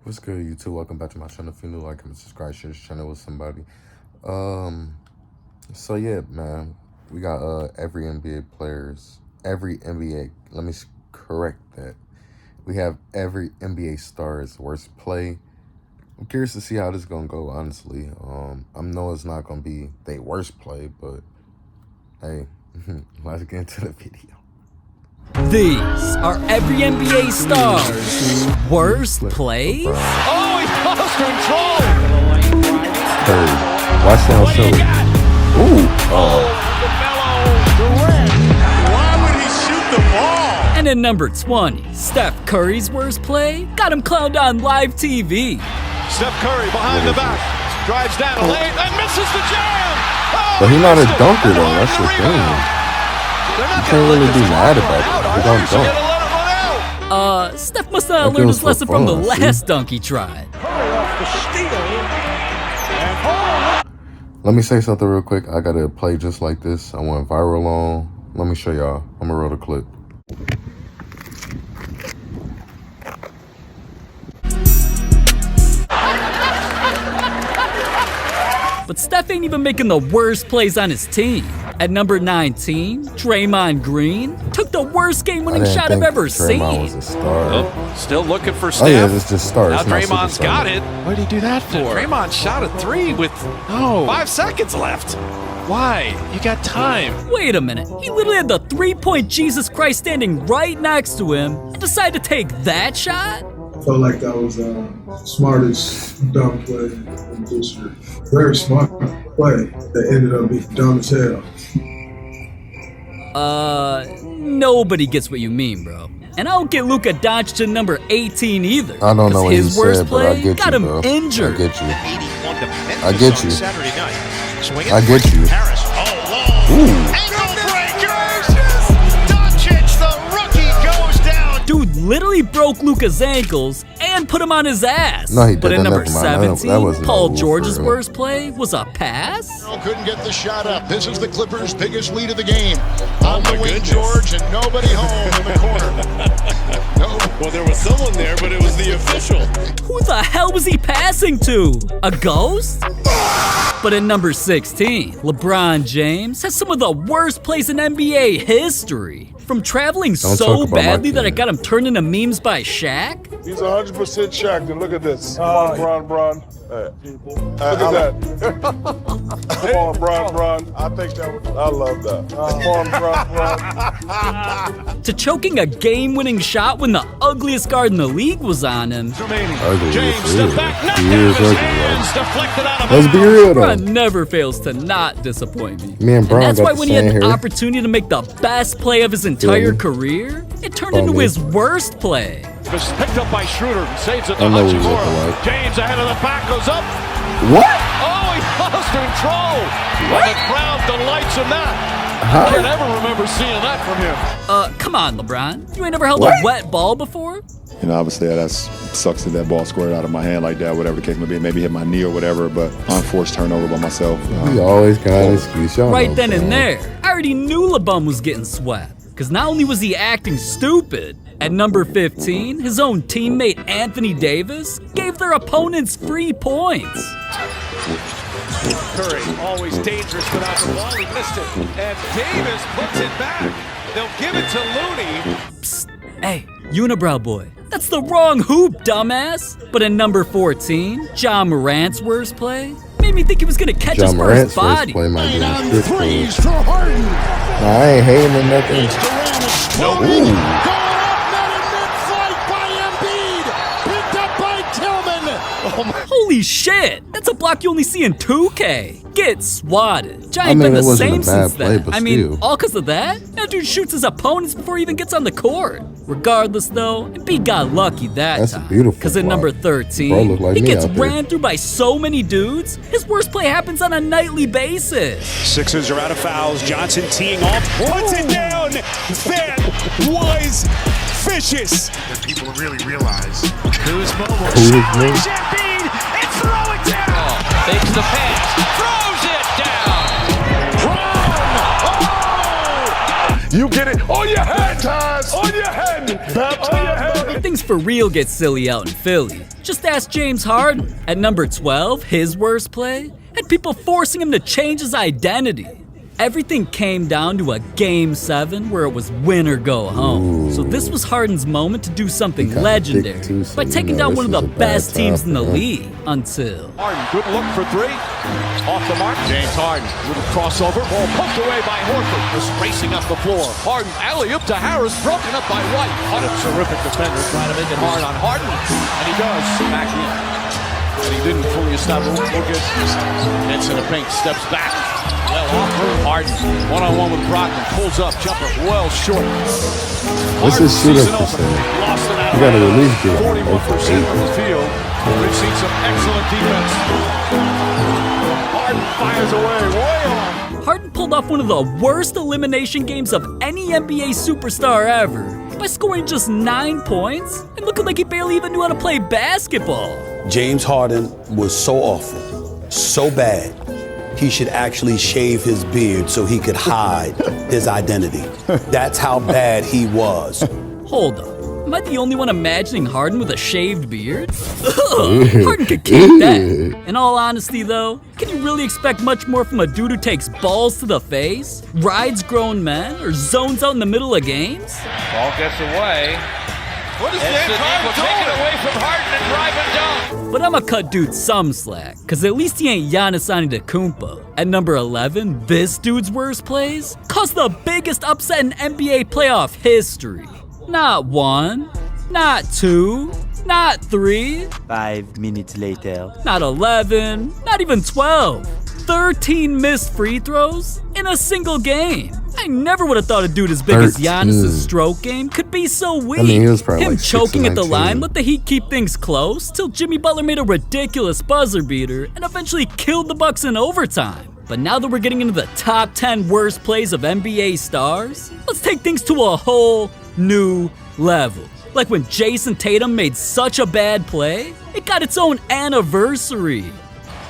What's good, YouTube? Welcome back to my channel. If you're new, like, comment, subscribe, share this channel with somebody. So yeah, man, we got every NBA, let me correct that. We have every NBA star's worst play. I'm curious to see how this is gonna go, honestly. I know it's not gonna be their worst play, but hey, let's get into the video. These are every NBA star's worst plays. Oh, he lost control. Hey, watch down Philly. Ooh. Durant. Why would he shoot the ball? And at number 20, Steph Curry's worst play got him clowned on live TV. Steph Curry behind the back. Drives down lane and misses the jam. Oh, But he's not a dunker, though. That's the thing. You can't really be mad about it. He don't dunk. Steph must not have learned his lesson from the last dunk he tried. Let me say something real quick. I got a play just like this. I went viral on. Let me show y'all. I'm gonna roll the clip. But Steph ain't even making the worst plays on his team. At number 19, Draymond Green took the worst game-winning shot I've ever seen. Was a star. Oh, still looking for Steph. Oh yeah, it's just stars. Now Draymond's got it. What did he do that for? Draymond shot a three with 5 seconds left. Why? You got time. Wait a minute. He literally had the three-point Jesus Christ standing right next to him and decided to take that shot? Felt like that was the smartest dunk play in history. Very smart play that ended up being dumb as hell. Nobody gets what you mean, bro. And I don't get Luka Doncic to number 18 either. I don't know what he his worst said, but play I get got you, him bro. injured. I get you. I get you. I get you. Ooh. Dude literally broke Luka's ankles and put him on his ass. No, he didn't. But at number Never mind. 17, Paul no George's worst play was a pass. Couldn't get the shot up. This is the Clippers' biggest lead of the game. On the wing, George, and nobody home in the corner. Well, there was someone there, but it was the official. Who the hell was he passing to? A ghost? But at number 16, LeBron James has some of the worst plays in NBA history. From traveling so badly that I got him turned into memes by Shaq. He's 100% Shaq, and look at this. Bron. Hey. Look at that. Come on, Bron. I think that was, I love that. Come on, Bron. To choking a game-winning shot when the ugliest guard in the league was on him. James stepped back, knocked down his hands, deflected out of Let's be real, though. LeBron never fails to not disappoint me. Me and Bron that's got why the when he had same the hair. opportunity to make the best play of his entire career, it turned into his worst play. It's picked up by Schroeder, saves it to I know what he's Hachimura. looking like. James ahead of the back, goes up. What? Oh, he lost control. And the crowd delights in that. I can't ever remember seeing that from him. Come on, LeBron. You ain't never held a wet ball before? You know, obviously that sucks that that ball squirted out of my hand like that, whatever the case may be. Maybe hit my knee or whatever, but unforced turnover by myself. He always got an excuse. Y'all Right know, then bro. and there, I already knew LeBron was getting swept. Because not only was he acting stupid, at number 15, his own teammate Anthony Davis gave their opponents free points. Curry, always dangerous without the ball. He missed it. And Davis puts it back. They'll give it to Looney. Psst, hey, unibrow boy. That's the wrong hoop, dumbass. But at number 14, John Morant's worst play made me think he was gonna catch his first body. Play might be On a threes for Harden. Nah, I ain't hating or nothing. Durant exploding. Going up, not in mid-flight by Embiid. Picked up by Tillman. Holy shit! That's a block you only see in 2K. Get swatted. Giant I mean, been the it wasn't same a bad since play, then. but I mean, still. all because of that? That dude shoots his opponents before he even gets on the court. Regardless, though, Embiid got lucky that That's a time. beautiful Because at block. number Bro 13, look like he me gets out there. ran through by so many dudes, his worst play happens on a nightly basis. Sixers are out of fouls. Johnson teeing off, puts it down. That was vicious. People really realize. Kuzma will Who is challenge me? Embiid and throw it down. Takes the pass. Throws it down. You get it on your head, Taz. On your head. On your head. when things for real get silly out in Philly, just ask James Harden. At number 12, his worst play had people forcing him to change his identity. Everything came down to a Game 7 where it was win or go home. So this was Harden's moment to do something legendary by taking down one of the best teams in the league until... Harden, good look for three. Off the mark. James Harden, little crossover. Ball poked away by Horford. Just racing up the floor. Harden, alley-oop to Harris, broken up by White. What a terrific defender trying to make it hard on Harden. And he does. Back in. And he didn't fully establish. Look at Nets in the paint, steps back. Well off Harden, one-on-one with Brogdon, pulls up, jumper, well short. What's his shooting percentage? You gotta at least get 41% from the field. We've seen some excellent defense. Harden fires away, way on. Harden pulled off one of the worst elimination games of any NBA superstar ever by scoring just 9 points and looking like he barely even knew how to play basketball. James Harden was so awful, so bad. He should actually shave his beard so he could hide his identity. That's how bad he was. Hold up. Am I the only one imagining Harden with a shaved beard? Ugh, Harden could keep that. In all honesty, though, can you really expect much more from a dude who takes balls to the face, rides grown men, or zones out in the middle of games? Ball gets away. What is that? Harden take it away from Harden and drive it down. But I'ma cut dude some slack, cause at least he ain't Giannis Antetokounmpo. At number 11, this dude's worst plays caused the biggest upset in NBA playoff history. Not 1, not 2, not 3. 5 minutes later. Not 11, not even 12. 13 missed free throws in a single game. I never would have thought a dude as big as Giannis' stroke game could be so weak. I mean, he was probably Him like choking at the 6'19". line let the Heat keep things close till Jimmy Butler made a ridiculous buzzer beater and eventually killed the Bucks in overtime. But now that we're getting into the top 10 worst plays of NBA stars, let's take things to a whole new level. Like when Jason Tatum made such a bad play, it got its own anniversary.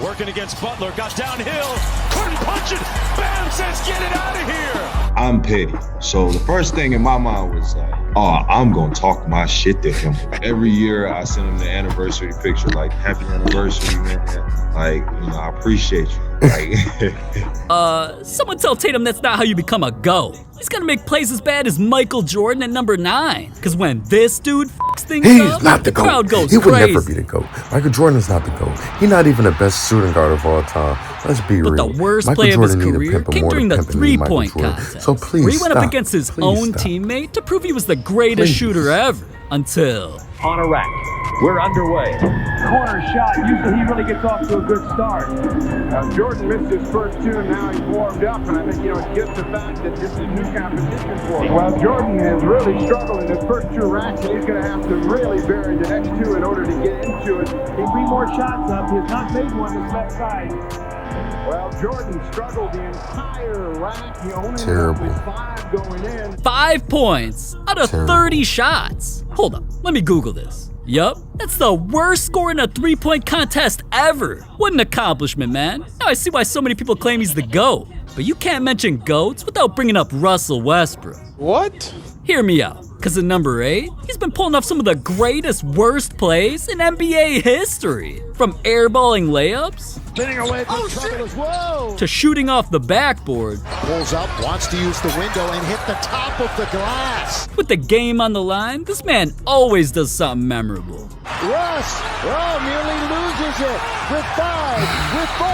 Working against Butler, got downhill, couldn't punch it. Bam says, get it out of here. I'm petty. So the first thing in my mind was like, oh, I'm going to talk my shit to him. Every year I send him the anniversary picture, like, happy anniversary, man. Like, you know, I appreciate you. Like, Someone tell Tatum that's not how you become a GOAT. He's gonna make plays as bad as Michael Jordan at number 9. Cause when this dude f***s things up, not the crowd GOAT. goes He would crazy. never be the GOAT. Michael Jordan's not the GOAT. He's not even the best shooting guard of all time. Let's be real. But the worst Michael play of his Jordan need a career pimp came more during than the pimping me, Michael three-point Jordan. contest. So please where he went stop. up against his Please own stop. teammate to prove he was the greatest shooter ever. Until... On a rack. We're underway. Corner shot. Usually he really gets off to a good start. Jordan missed his first two, and now he's warmed up. And I think, you know, it's just the fact that this is new competition for him. Well, Jordan has really struggled in his first two racks, and he's going to have to really bury the next two in order to get into it. He's 3 more shots up. He has not made one this left side. Well, Jordan struggled the entire rack. He only Terrible. with 5 going in. 5 points out of 30 shots. Hold up, let me Google this. Yup, that's the worst score in a 3-point contest ever. What an accomplishment, man. Now I see why so many people claim he's the GOAT. But you can't mention GOATs without bringing up Russell Westbrook. What? Hear me out, because at number 8, he's been pulling off some of the greatest worst plays in NBA history. From airballing layups, Spinning away from trouble as well. to shooting off the backboard, Pulls up, wants to use the window and hit the top of the glass. with the game on the line, this man always does something memorable. Russ, nearly loses it. With 5, with 4,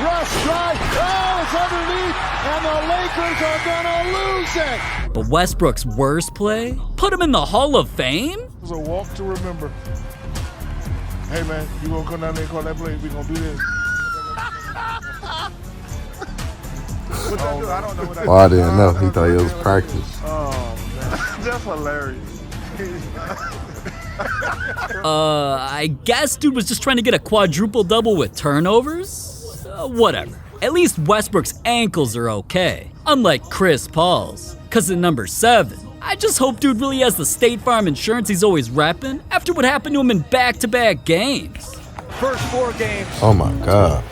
Russ drives. Oh, it's underneath, and the Lakers are gonna lose it. But Westbrook's worst play put him in the Hall of Fame? It was a walk to remember. Hey, man, you gonna come down there and call that play? We gonna do this. What I do? I don't know what I do. Oh, I didn't know. He thought it was practice. Oh, man. That's hilarious. I guess dude was just trying to get a quadruple double with turnovers? Whatever. At least Westbrook's ankles are okay, unlike Chris Paul's. Cause at number 7, I just hope dude really has the State Farm insurance he's always repping after what happened to him in back-to-back games. First 4 games. Oh my God.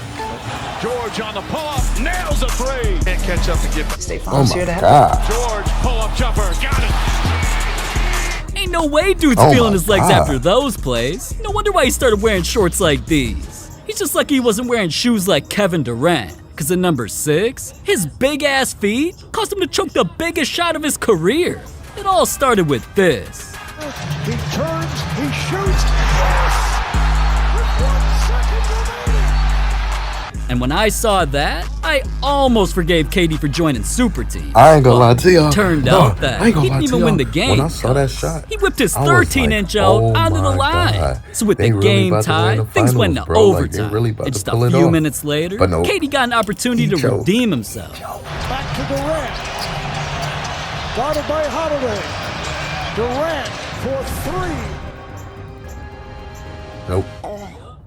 George on the pull-up, nails a 3. Can't catch up to get. Oh my God. George, pull-up jumper, got it. Ain't no way dude's feeling his legs after those plays. No wonder why he started wearing shorts like these. He's just lucky he wasn't wearing shoes like Kevin Durant. Cause at number 6, his big ass feet caused him to choke the biggest shot of his career. It all started with this. He turns, he shoots, yes! With 1 second remaining. And when I saw that, I almost forgave KD for joining Super Team. I ain't gonna lie to y'all. Turned out that he didn't even win the game. When I saw that shot, he whipped his 13-inch out onto the line. So with the game tied, things went to overtime. And just a few minutes later, KD got an opportunity to redeem himself. Back to Durant. Guarded by Holiday. Durant for 3. Nope.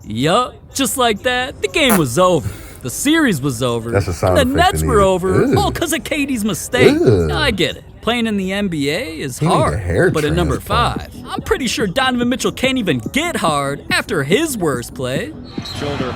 Yup, just like that, the game was over. The series was over. That's a sound and the effect Nets you were need. over, all because of KD's mistake. Now, I get it. Playing in the NBA is hard. But at number 5, I'm pretty sure Donovan Mitchell can't even get hard after his worst play. Shoulder.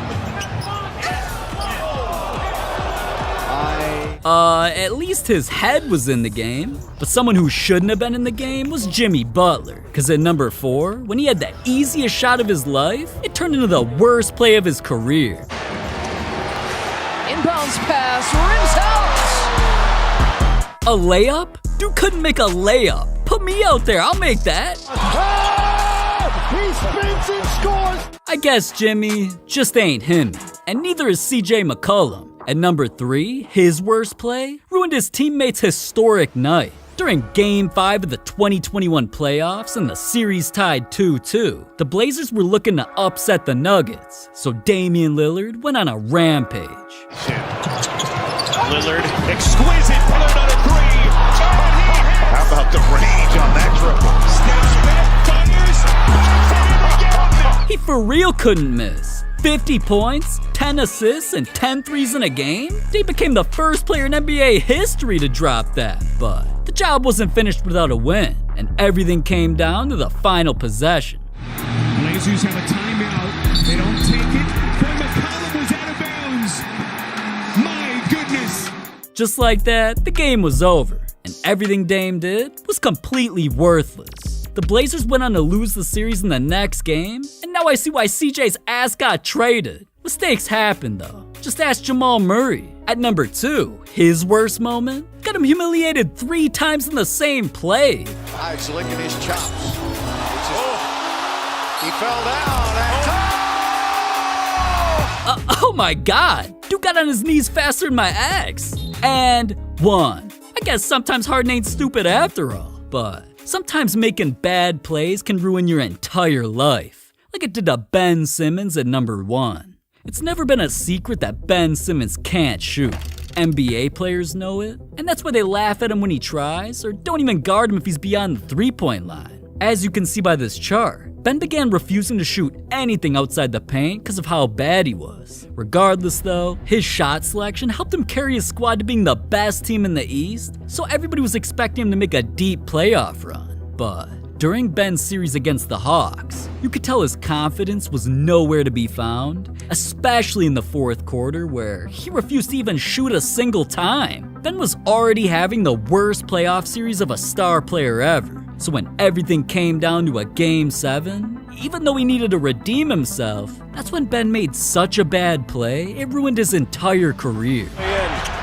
At least his head was in the game. But someone who shouldn't have been in the game was Jimmy Butler. Because at number 4, when he had the easiest shot of his life, it turned into the worst play of his career. Inbounds pass, rims out. A layup? Dude couldn't make a layup. Put me out there, I'll make that. He spins and scores. I guess Jimmy just ain't him. And neither is CJ McCollum. At number 3, his worst play ruined his teammates' historic night. During Game 5 of the 2021 playoffs and the series tied 2-2, the Blazers were looking to upset the Nuggets, so Damian Lillard went on a rampage. Lillard, exquisite, Lillard on a 3. How about the range on that dribble? Steps back, fires, He for real couldn't miss. 50 points, 10 assists, and 10 threes in a game? They became the first player in NBA history to drop that. But the job wasn't finished without a win, and everything came down to the final possession. Blazers have a timeout. They don't take it. Troy McCollum was out of bounds. My goodness. Just like that, the game was over, and everything Dame did was completely worthless. The Blazers went on to lose the series in the next game, and now I see why CJ's ass got traded. Mistakes happen though. Just ask Jamal Murray. At number 2, his worst moment got him humiliated 3 times in the same play. He's licking his chops. He fell down. Oh my god, dude got on his knees faster than my ex. And 1. I guess sometimes Harden ain't stupid after all, but sometimes making bad plays can ruin your entire life, like it did to Ben Simmons at number 1. It's never been a secret that Ben Simmons can't shoot. NBA players know it, and that's why they laugh at him when he tries, or don't even guard him if he's beyond the 3-point line. As you can see by this chart, Ben began refusing to shoot anything outside the paint because of how bad he was. Regardless though, his shot selection helped him carry his squad to being the best team in the East, so everybody was expecting him to make a deep playoff run. But during Ben's series against the Hawks, you could tell his confidence was nowhere to be found, especially in the 4th quarter where he refused to even shoot a single time. Ben was already having the worst playoff series of a star player ever. So when everything came down to a Game 7, even though he needed to redeem himself, that's when Ben made such a bad play, it ruined his entire career.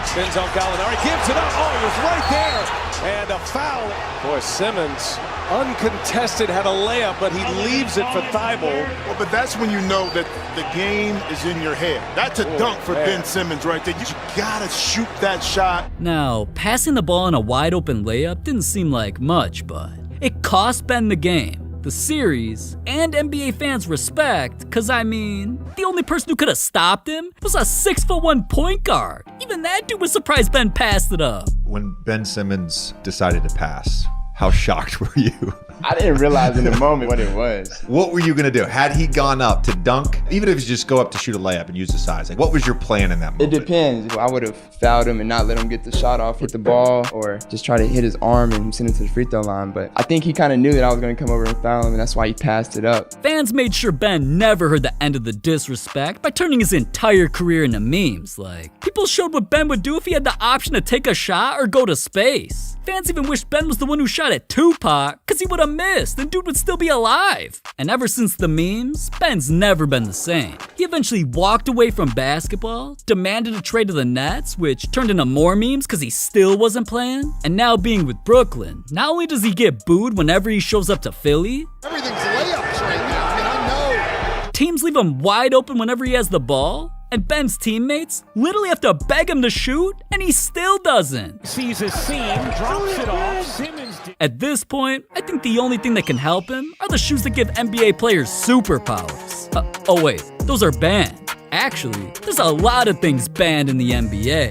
Spins on Gallinari, gives it up. Oh, he was right there. And a foul. Boy, Simmons, uncontested, had a layup, but he leaves it for Thibault. Well, but that's when you know that the game is in your head. That's a dunk for Ben Simmons right there. You gotta shoot that shot. Now, passing the ball in a wide open layup didn't seem like much, but it cost Ben the game, the series, and NBA fans respect, cause I mean, the only person who could have stopped him was a 6'1" point guard. Even that dude was surprised Ben passed it up. When Ben Simmons decided to pass, how shocked were you? I didn't realize in the moment what it was. What were you going to do? Had he gone up to dunk, even if you just go up to shoot a layup and use the size, like what was your plan in that moment? It depends. I would have fouled him and not let him get the shot off with the ball, or just try to hit his arm and send him to the free throw line. But I think he kind of knew that I was going to come over and foul him, and that's why he passed it up. Fans made sure Ben never heard the end of the disrespect by turning his entire career into memes. Like, people showed what Ben would do if he had the option to take a shot or go to space. Fans even wished Ben was the one who shot at Tupac, because he would have have missed and dude would still be alive. And ever since the memes, Ben's never been the same. He eventually walked away from basketball, demanded a trade to the Nets, which turned into more memes because he still wasn't playing. And now being with Brooklyn, not only does he get booed whenever he shows up to Philly, Everything's layups right now. I know. teams leave him wide open whenever he has the ball, and Ben's teammates literally have to beg him to shoot, and he still doesn't. Sees a seam, drops it off. Simmons. At this point, I think the only thing that can help him are the shoes that give NBA players superpowers. Oh wait, those are banned. Actually, there's a lot of things banned in the NBA.